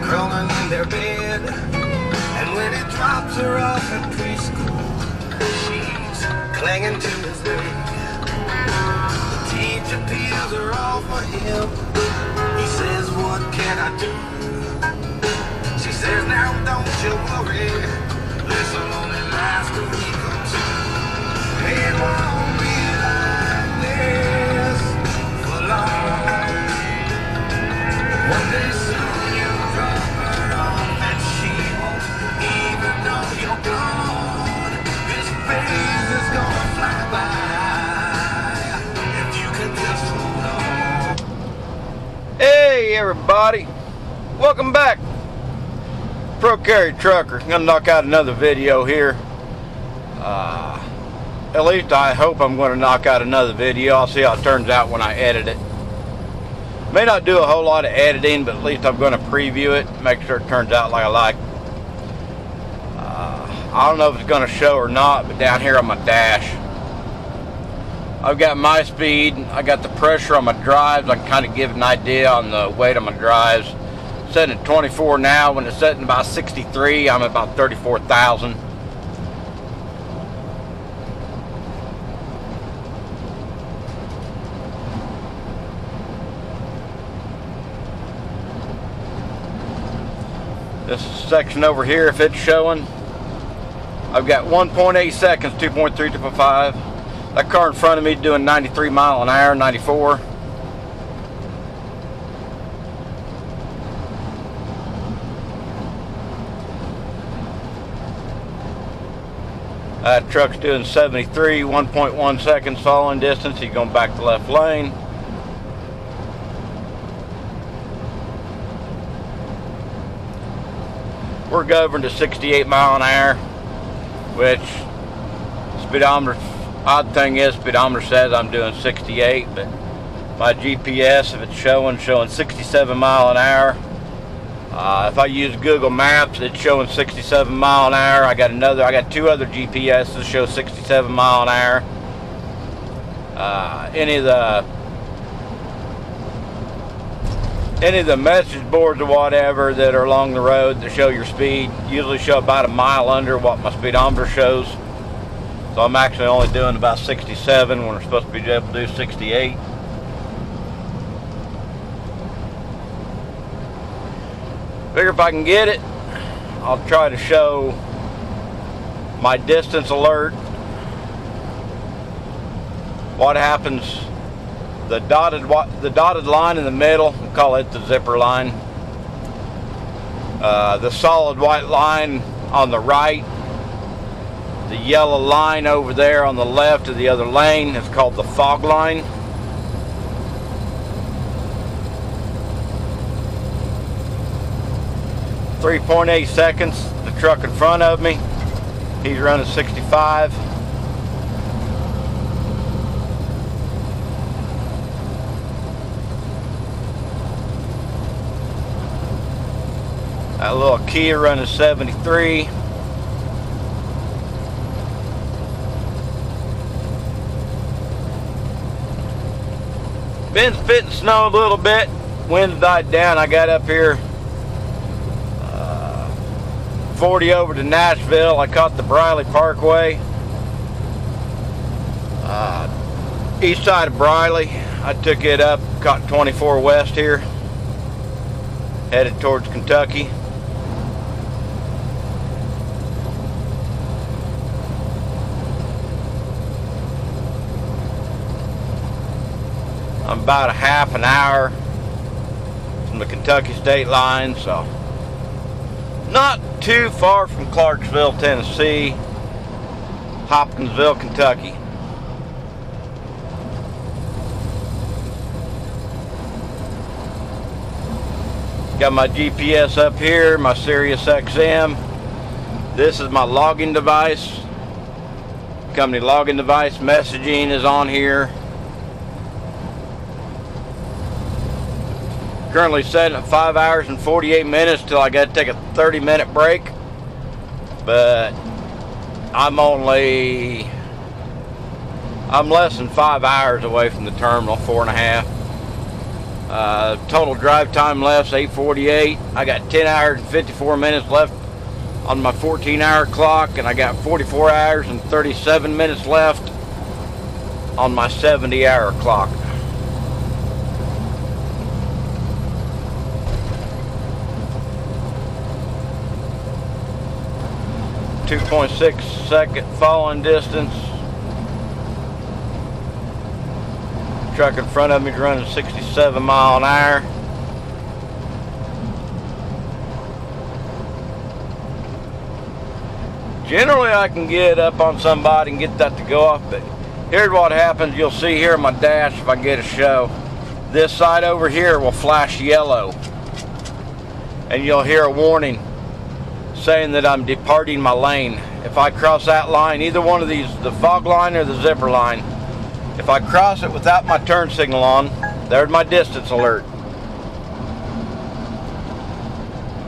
crawling in their bed. And when he drops her off at preschool, she's clinging to his leg. The teacher peels her off of him. He says, what can I do? She says, now don't you worry, this'll only last a week or two. It won't be like this for long. One day soon you'll drop her off and she won't even know you're gone. This phase is gonna fly by if you can just hold on. Hey everybody, welcome back. Pro Carry Trucker. I'm gonna knock out another video here. At least I hope I'm going to knock out another video. I'll see how it turns out when I edit it. May not do a whole lot of editing, but at least I'm going to preview it, make sure it turns out like I like. I don't know if it's going to show or not, but down here on my dash, I've got my speed, I got the pressure on my drives. I can kind of give an idea on the weight on my drives. Setting at 24 now. When it's setting about 63, I'm at about 34,000. This section over here, if it's showing, I've got 1.8 seconds, 2.3 to 5. That car in front of me doing 93 mile an hour, 94. That truck's doing 73, 1.1 seconds following distance. He's going back to left lane. We're governed to 68 mile an hour, which speedometer, odd thing is speedometer says I'm doing 68, but my GPS, if it's showing 67 mile an hour. If I use Google Maps, it's showing 67 mile an hour. I got two other GPSs that show 67 mile an hour. Any of the message boards or whatever that are along the road that show your speed usually show about a mile under what my speedometer shows. So I'm actually only doing about 67 when we're supposed to be able to do 68. Figure if I can get it, I'll try to show my distance alert. What happens, the dotted line in the middle, we'll call it the zipper line. The solid white line on the right, the yellow line over there on the left of the other lane is called the fog line. .8 seconds, the truck in front of me, he's running 65. That little Kia running 73. Been spitting snow a little bit, wind died down. I got up here 40 over to Nashville. I caught the Briley Parkway, east side of Briley. I took it up, caught 24 west here, headed towards Kentucky. I'm about a half an hour from the Kentucky state line, so not too far from Clarksville, Tennessee, Hopkinsville, Kentucky. Got my GPS up here, my Sirius XM. This is my logging device. Company logging device messaging is on here. Currently setting at 5 hours and 48 minutes till I got to take a 30-minute break. But I'm less than 5 hours away from the terminal, 4.5. Total drive time left is 8:48. I got 10 hours and 54 minutes left on my 14-hour clock, and I got 44 hours and 37 minutes left on my 70-hour clock. .6-second falling distance. Truck in front of me is running 67 miles an hour. Generally I can get up on somebody and get that to go off, but here's what happens. You'll see here on my dash, if I get a show, this side over here will flash yellow, and you'll hear a warning saying that I'm departing my lane. If I cross that line, either one of these, the fog line or the zipper line, if I cross it without my turn signal on, there's my distance alert.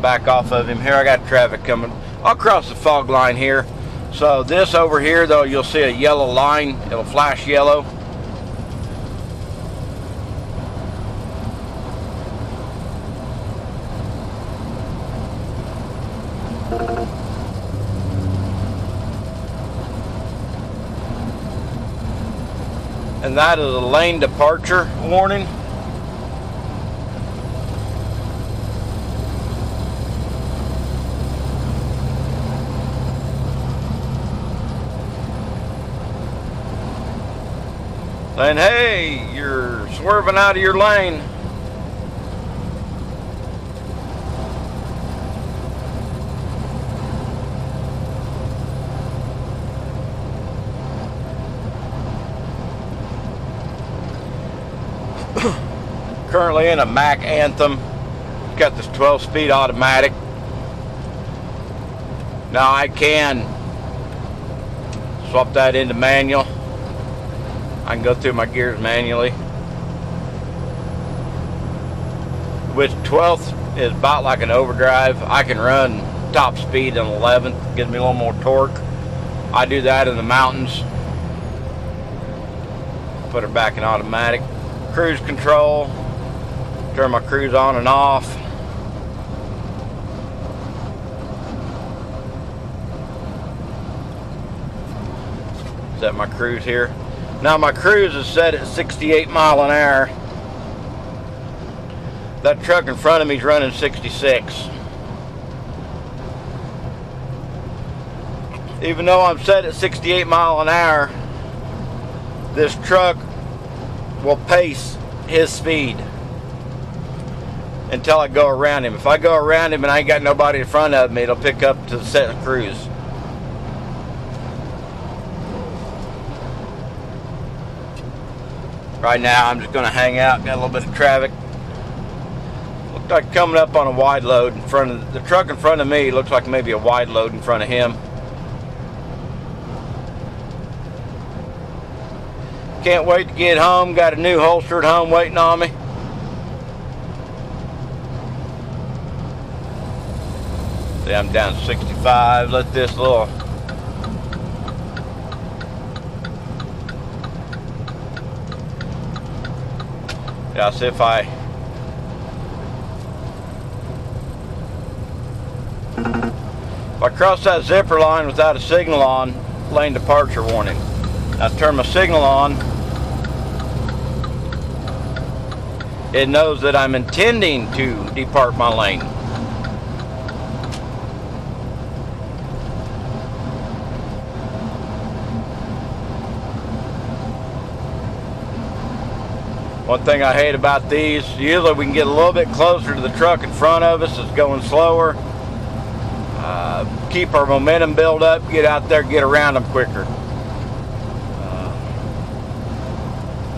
Back off of him. Here I got traffic coming. I'll cross the fog line here. So this over here though, you'll see a yellow line. It'll flash yellow. And that is a lane departure warning. Saying, hey, you're swerving out of your lane. Currently in a Mack Anthem. Got this 12-speed automatic. Now I can swap that into manual. I can go through my gears manually. With 12th is about like an overdrive. I can run top speed in 11th, gives me a little more torque. I do that in the mountains. Put her back in automatic. Cruise control. Turn my cruise on and off. Set my cruise here. Now my cruise is set at 68 miles an hour. That truck in front of me is running 66. Even though I'm set at 68 miles an hour, this truck will pace his speed until I go around him. If I go around him and I ain't got nobody in front of me, it'll pick up to the set cruise. Right now I'm just going to hang out, got a little bit of traffic. Looks like coming up on a wide load in front of the truck in front of me. Looks like maybe a wide load in front of him. Can't wait to get home. Got a new holster at home waiting on me. See, I'm down to 65. Let this little yeah, see if I cross that zipper line without a signal on, lane departure warning. I turn my signal on, it knows that I'm intending to depart my lane. One thing I hate about these, usually we can get a little bit closer to the truck in front of us that's going slower. Keep our momentum build up, get out there, get around them quicker.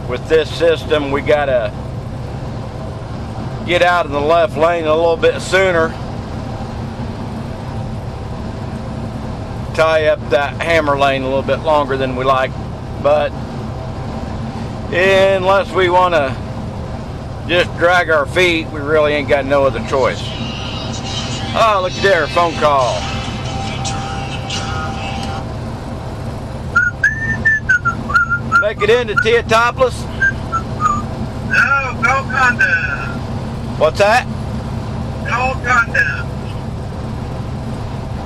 With this system, we gotta get out in the left lane a little bit sooner. Tie up that hammer lane a little bit longer than we like, but unless we want to just drag our feet, we really ain't got no other choice. Oh, look there, phone call. Make it into Teotopolis. No, Golconda. What's that? Golconda.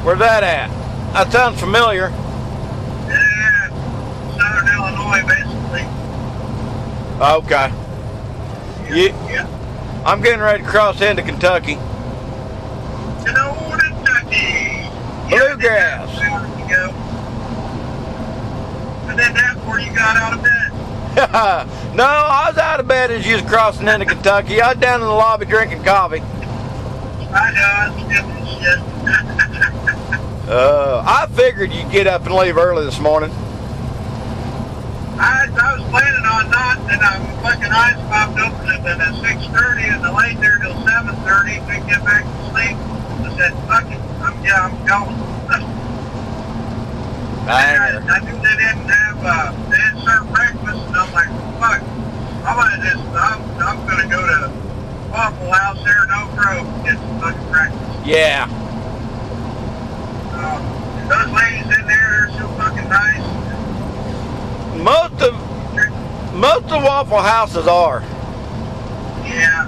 Where's that at? That sounds familiar. Yeah, Southern Illinois, basically. Okay. Yeah. I'm getting ready to cross into Kentucky. You know, Kentucky. Bluegrass. And then that's where you got out of bed. No, I was out of bed as you was crossing into Kentucky. I was down in the lobby drinking coffee. I know, I was skipping shit. I figured you'd get up and leave early this morning. I was planning on not, and I'm fucking eyes popped open at 6:30 and the late there till 7:30. Couldn't get back to sleep. I said, fuck it, I'm going. I knew they didn't have, they didn't serve breakfast, and I'm like, fuck, I'm gonna go to Waffle House there in Oak Grove and get some fucking breakfast. Yeah. Those ladies in there, they're so fucking nice. Most of Waffle Houses are. Yeah,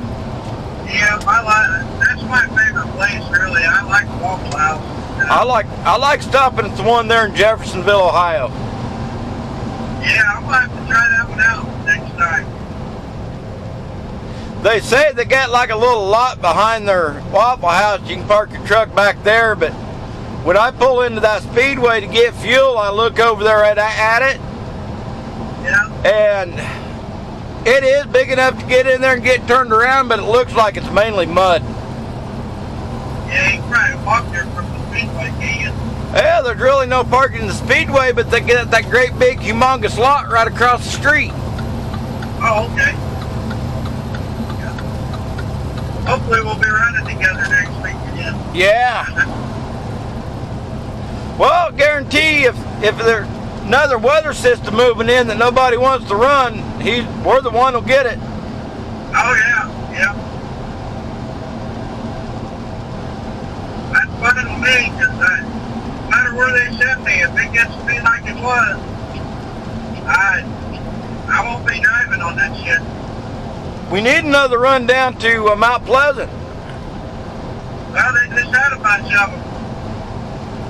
that's my favorite place, really. I like Waffle House. I like stopping at the one there in Jeffersonville, Ohio. Yeah, I'm gonna have to try that one out next time. They say they got like a little lot behind their Waffle House. You can park your truck back there, but when I pull into that speedway to get fuel, I look over there at it. Yeah. And it is big enough to get in there and get turned around, but it looks like it's mainly mud. Yeah, you can probably walk there from the speedway, can you? Yeah, there's really no parking in the speedway, but they get that great big humongous lot right across the street. Oh, okay. Yeah. Hopefully we'll be running together next week again. Yeah. Well, guarantee if there's another weather system moving in that nobody wants to run, we're the one who'll get it. Oh, yeah. That's funny to me, because no matter where they send me, if it gets to be like it was, I won't be driving on that shit. We need another run down to Mount Pleasant. Well, they just had a bunch of them.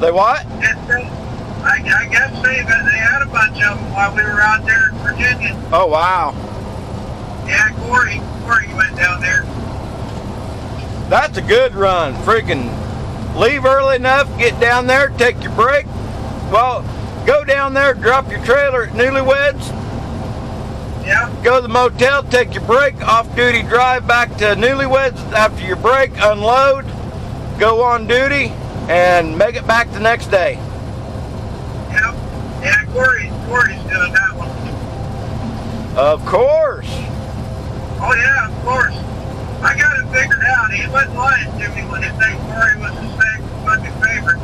They what? I guess they had a bunch of them while we were out there in Virginia. Oh, wow. Yeah, Corey went down there. That's a good run. Freaking leave early enough, get down there, take your break. Well, go down there, drop your trailer at Newlyweds. Yeah. Go to the motel, take your break, off-duty drive back to Newlyweds after your break, unload, go on duty, and make it back the next day. Yep. Yeah, Corey's doing that one. Of course. Oh yeah, of course. I got it figured out. He wasn't lying to me when he said Corey was his fucking favorite.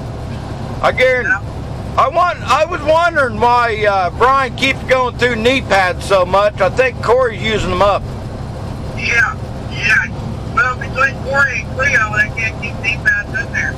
I guarantee. Yeah. I was wondering why Brian keeps going through knee pads so much. I think Corey's using them up. Yeah. Well, between Corey and Cleo, they can't keep knee pads in there.